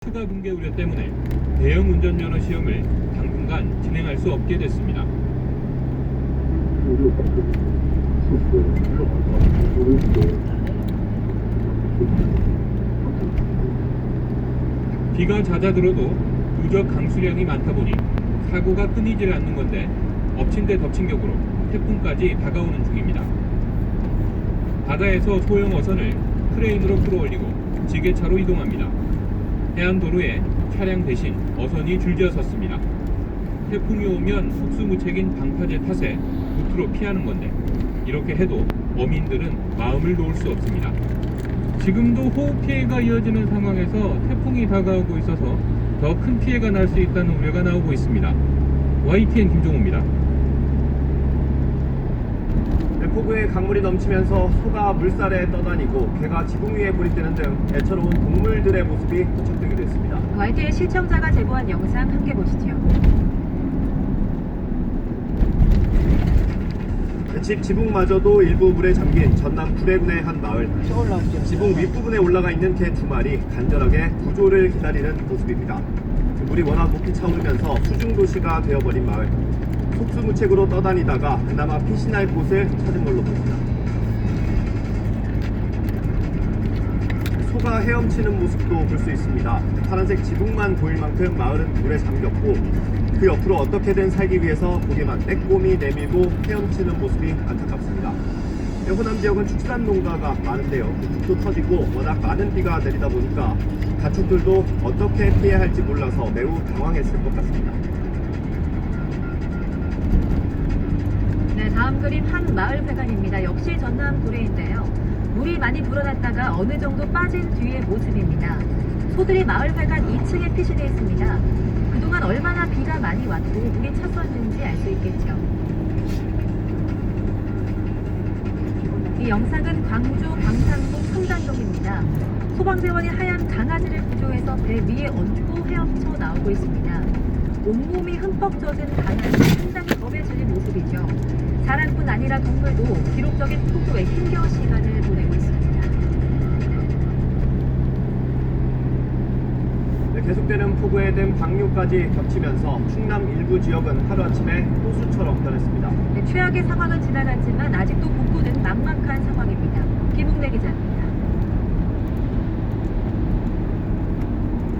추가 붕괴 우려 때문에 대형 운전면허 시험을 당분간 진행할 수 없게 됐습니다. 비가 잦아들어도 누적 강수량이 많다 보니 사고가 끊이질 않는 건데 엎친 데 덮친 격으로 태풍까지 다가오는 중입니다. 바다에서 소형 어선을 크레인으로 끌어올리고 지게차로 이동합니다. 해안도로에 차량 대신 어선이 줄지어 섰습니다. 태풍이 오면 속수무책인 방파제 탓에 루트로 피하는 건데 이렇게 해도 어민들은 마음을 놓을 수 없습니다. 지금도 호우 피해가 이어지는 상황에서 태풍이 다가오고 있어서 더 큰 피해가 날 수 있다는 우려가 나오고 있습니다. YTN 김종호입니다. 폭우에 강물이 넘치면서 소가 물살에 떠다니고 개가 지붕 위에 고립되는 등 애처로운 동물들의 모습이 포착되기도 했습니다. YTN 시청자가 제보한 영상 함께 보시죠. 집 지붕마저도 일부 물에 잠긴 전남 구례군의 한 마을. 지붕 윗부분에 올라가 있는 개 2마리 간절하게 구조를 기다리는 모습입니다. 물이 워낙 높이 차오르면서 수중도시가 되어버린 마을. 속수무책으로 떠다니다가 그나마 피신할 곳을 찾은 걸로 보입니다. 소가 헤엄치는 모습도 볼 수 있습니다. 파란색 지붕만 보일 만큼 마을은 물에 잠겼고 그 옆으로 어떻게든 살기 위해서 고개만 빼꼼히 내밀고 헤엄치는 모습이 안타깝습니다. 호남 지역은 축산 농가가 많은데요. 북도 터지고 워낙 많은 비가 내리다 보니까 가축들도 어떻게 피해야 할지 몰라서 매우 당황했을 것 같습니다. 네, 다음 그림 한 마을 회관입니다. 역시 전남 구례인데요. 물이 많이 불어났다가 어느 정도 빠진 뒤의 모습입니다. 소들이 마을 회관 2층에 피신해 있습니다. 그동안 얼마나 비가 많이 왔고 물이 찼었는지 알 수 있겠죠. 이 영상은 광주 광산동 성단동입니다. 소방대원이 하얀 강아지를 구조해서 배 위에 얹고 헤엄쳐 나오고 있습니다. 온몸이 흠뻑 젖은 강아지, 상당히 겁에 질린 모습이죠. 사람뿐 아니라 동물도 기록적인 폭우에 힘겨운 시간을 보내고 있습니다. 네, 계속되는 폭우에 든 방류까지 겹치면서 충남 일부 지역은 하루아침에 호수처럼 변했습니다. 네, 최악의 상황은 지나갔지만 아직도 북부는 막막한 상황입니다. 김웅래 기자입니다.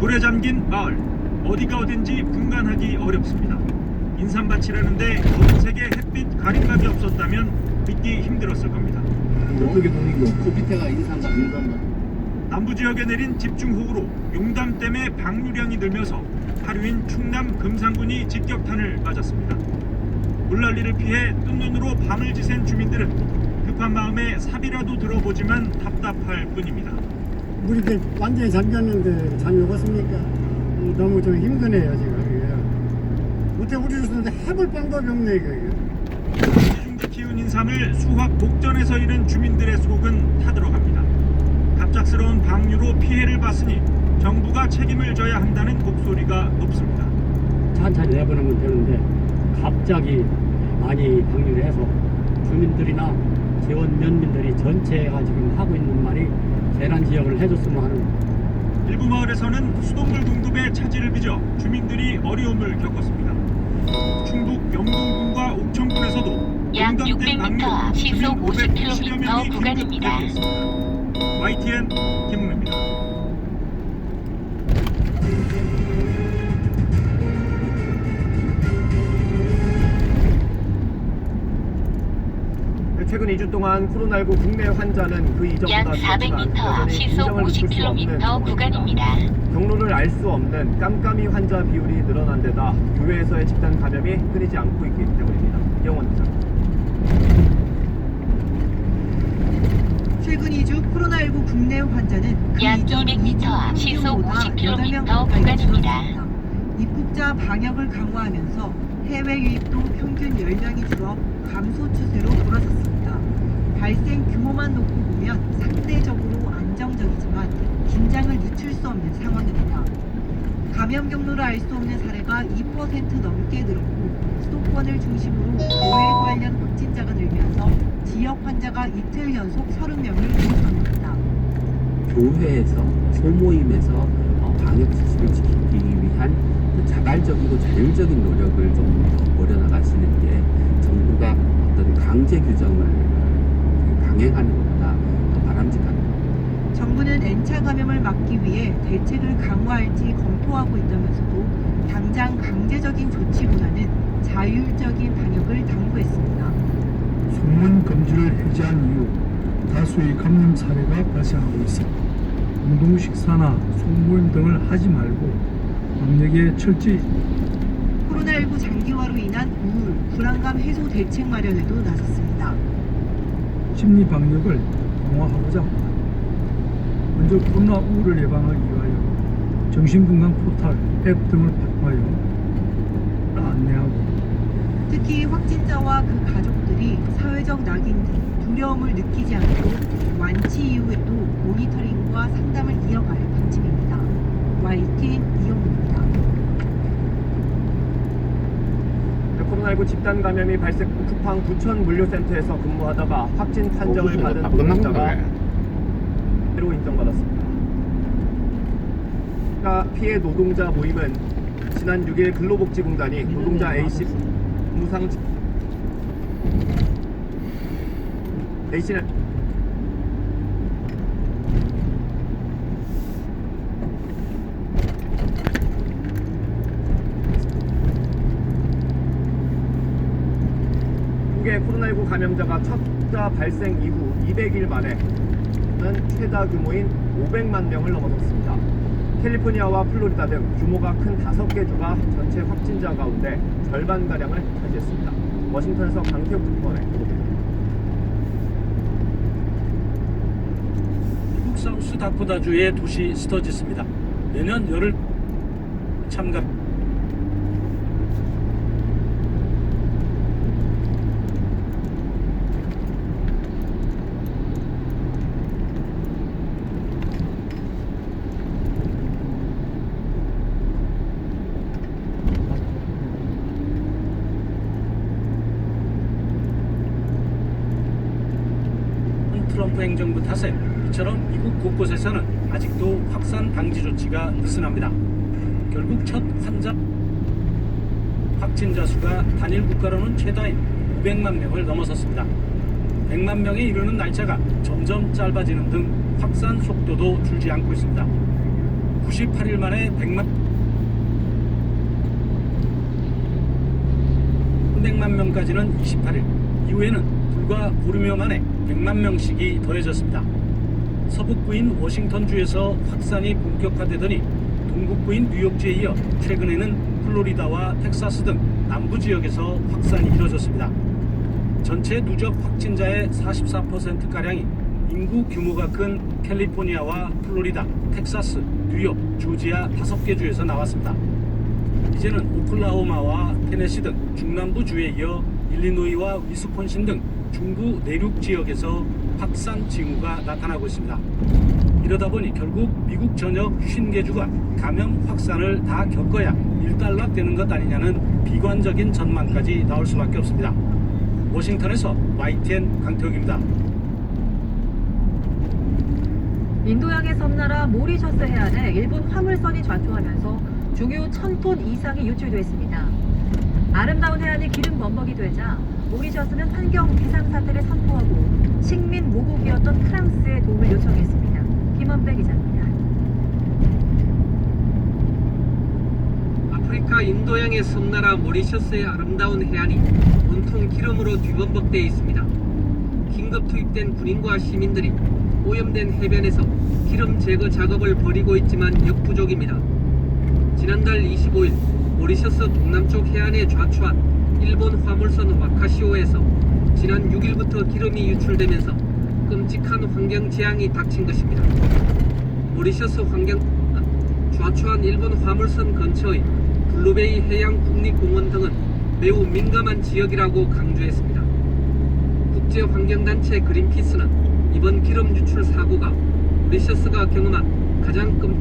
물에 잠긴 마을, 어디가 어딘지 분간하기 어렵습니다. 인삼밭이라는데 검은색의 햇빛 가림막이 없었다면 믿기 힘들었을 겁니다. 저쪽에 돈이고 그 밑에가 인삼밭. 남부 지역에 내린 집중호우로 용담댐의 방류량이 늘면서 하류인 충남 금산군이 직격탄을 맞았습니다. 물난리를 피해 뜬눈으로 밤을 지샌 주민들은 급한 마음에 삽이라도 들어보지만 답답할 뿐입니다. 물이 이렇게 완전히 잠겼는데 잠이 오겠습니까? 너무 좀 힘드네요 지금. 어떻게 우리 주는데 해볼 방법이 없네 이거. 지중지 키운 인삼을 수확 목전에서 잃은 주민들의 속은 타들어갑니다. 갑작스러운 방류로 피해를 봤으니 정부가 책임을 져야 한다는 목소리가 높습니다. 천천히 내보내면 되는데 갑자기 많이 방류를 해서 주민들이나 지원 면민들이 전체가 지금 하고 있는 말이 재난 지역을 해줬으면 하는. 일부 마을에서는 수돗물 공급에 차질을 빚어 주민들이 어려움을 겪었습니다. 충북 영동군과 옥천군에서도 약 용담댐 600m 앞 시속 50km 구간입니다. YTN 김웅래입니다. 최근 2주 동안 코로나19 국내 환자는 그 약 이전보다 400m 앞 시속 50km 구간입니다. 경로를 알 수 없는 깜깜이 환자 비율이 늘어난 데다 교외에서의 집단 감염이 끊이지 않고 있기 때문입니다. 이영원 기자. 최근 2주 코로나19 국내 환자는 그 약 이전 200m 앞 시속 50km 50km 구간입니다. 입국자 방역을 강화하면서 해외 유입도 평균 10명이 줄어 감소 추세로 돌아섰습니다. 발생 규모만 놓고 보면 상대적으로 안정적이지만 긴장을 늦출 수 없는 상황입니다. 감염 경로를 알 수 없는 사례가 2% 넘게 늘었고 수도권을 중심으로 교회 관련 확진자가 늘면서 지역 환자가 이틀 연속 30명을 기록합니다. 교회에서 소모임에서 방역 지침을 지키기 위한 자발적이고 자율적인 노력을 좀 더 벌여나가시는 게 정부가 어떤 강제 규정을 강행하는 것보다 더 바람직합니다. 정부는 N차 감염을 막기 위해 대책을 강화할지 검토하고 있다면서도 당장 강제적인 조치보다는 자율적인 방역을 당부했습니다. 소문 금지를 해제한 이후 다수의 감염 사례가 발생하고 있어 공동 식사나 소모임 등을 하지 말고 방역에 철저히 코로나19 장기화로 인한 우울, 불안감 해소 대책 마련에도 나섰습니다. 심리 방역을 강화하고자 합니다. 먼저 코로나 우울을 예방하기 위하여 정신건강 포털, 앱 등을 발표하여 안내하고 특히 확진자와 그 가족들이 사회적 낙인 등 두려움을 느끼지 않도록 완치 이후에도 모니터링과 상담을 이어갈 방침입니다. YTN 이영입니다. 코로나19 집단 감염이 발생 후 쿠팡 부천 물류센터에서 근무하다가 확진 판정을 받은 노동자가 새로 인정받았습니다. 피해 노동자 모임은 지난 6일 근로복지공단이 노동자 A씨 A씨는 한국의 코로나19 감염자가 첫 자 발생 이후 200일 만에는 최다 규모인 500만 명을 넘어섰습니다. 캘리포니아와 플로리다 등 규모가 큰 5개 주가 전체 확진자 가운데 절반가량을 차지했습니다. 워싱턴에서 강태욱 특파원의 보도입니다. 미국 사우스 다코다주의 도시 스터지스입니다. 내년 열흘 참가 트럼프 행정부 탓에 이처럼 미국 곳곳에서는 아직도 확산 방지 조치가 느슨합니다. 결국 첫 확진자 수가 단일 국가로는 최다인 500만 명을 넘어섰습니다. 100만 명에 이르는 날짜가 점점 짧아지는 등 확산 속도도 줄지 않고 있습니다. 98일 만에 300만 명까지는 28일, 이후에는 불과 보름여 만에 100만 명씩이 더해졌습니다. 서북부인 워싱턴주에서 확산이 본격화되더니 동북부인 뉴욕주에 이어 최근에는 플로리다와 텍사스 등 남부 지역에서 확산이 이뤄졌습니다. 전체 누적 확진자의 44%가량이 인구 규모가 큰 캘리포니아와 플로리다, 텍사스, 뉴욕, 조지아 5개 주에서 나왔습니다. 이제는 오클라호마와 테네시 등 중남부 주에 이어 일리노이와 위스콘신 등 중부 내륙 지역에서 확산 징후가 나타나고 있습니다. 이러다 보니 결국 미국 전역 50개 주가 감염 확산을 다 겪어야 일단락되는 것 아니냐는 비관적인 전망까지 나올 수밖에 없습니다. 워싱턴에서 YTN 강태욱입니다. 인도양의 섬나라 모리셔스 해안에 일본 화물선이 좌초하면서 중유 1000톤 이상이 유출됐습니다. 아름다운 해안이 기름 범벅이 되자 모리셔스는 환경 비상사태를 선포하고 식민 모국이었던 프랑스에 도움을 요청했습니다. 김원배 기자입니다. 아프리카 인도양의 섬나라 모리셔스의 아름다운 해안이 온통 기름으로 뒤범벅되어 있습니다. 긴급 투입된 군인과 시민들이 오염된 해변에서 기름 제거 작업을 벌이고 있지만 역부족입니다. 지난달 25일 모리셔스 동남쪽 해안에 좌초한 일본 화물선 와카시오에서 지난 6일부터 기름이 유출되면서 끔찍한 환경 재앙이 닥친 것입니다. 모리셔스 좌초한 일본 화물선 근처의 블루베이 해양 국립공원 등은 매우 민감한 지역이라고 강조했습니다. 국제환경단체 그린피스는 이번 기름 유출 사고가 모리셔스가 경험한 가장 큰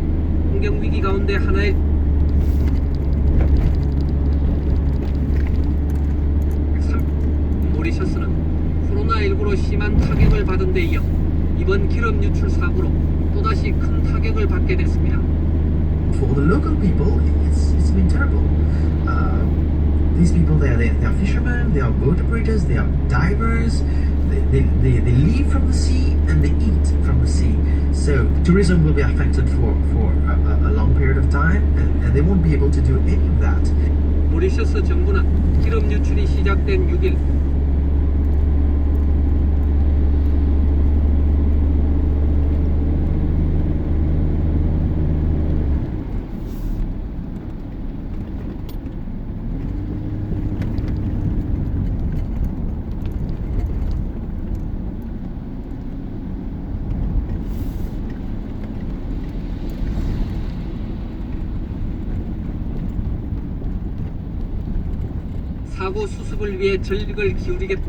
환경위기 가운데 하나의 모리셔스는 코로나19로 심한 타격을 받은 데 이어 이번 기름 유출 사고로 또다시 큰 타격을 받게 됐습니다. for the local people, it's been terrible. These people, they are fishermen, they are boat operators, they are divers. They live from the sea and they eat from the sea. So tourism will be affected for a long period of time, and they won't be able to do any of that. 모리셔스 정부는 기름 유출이 시작된 6일 사고 수습을 위해 전력을 기울이겠다.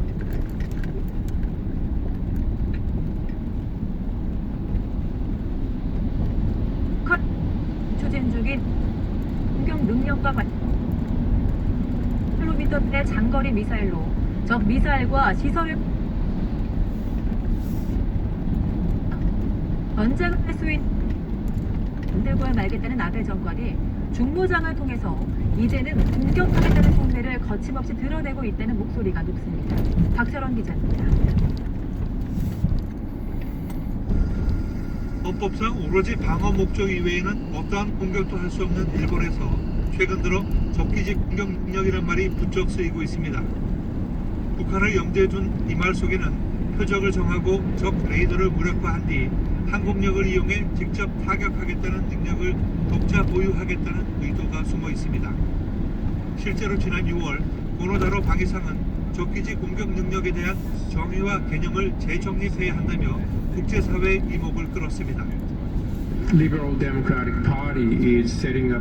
추진 중인 공격 능력과 킬로미터대 장거리 미사일로 적 미사일과 시설을 전쟁을 할 수 있는 만들고야 말겠다는 아베 정권이 중무장을 통해서 이제는 공격하겠다는 속내를 거침없이 드러내고 있다는 목소리가 높습니다. 박철원 기자입니다. 헌법상 오로지 방어 목적 이외에는 어떠한 공격도 할 수 없는 일본에서 최근 들어 적기지 공격 능력이란 말이 부쩍 쓰이고 있습니다. 북한을 염두에 둔 이 말 속에는 표적을 정하고 적 레이더를 무력화한 뒤 항공력을 이용해 직접 타격하겠다는 능력을 독자 보유하겠다는 의도가 숨어 있습니다. 실제로 지난 6월 고노다로 방위상은 적기지 공격 능력에 대한 정의와 개념을 재정립해야 한다며 국제사회의 이목을 끌었습니다. Liberal Democratic Party is setting up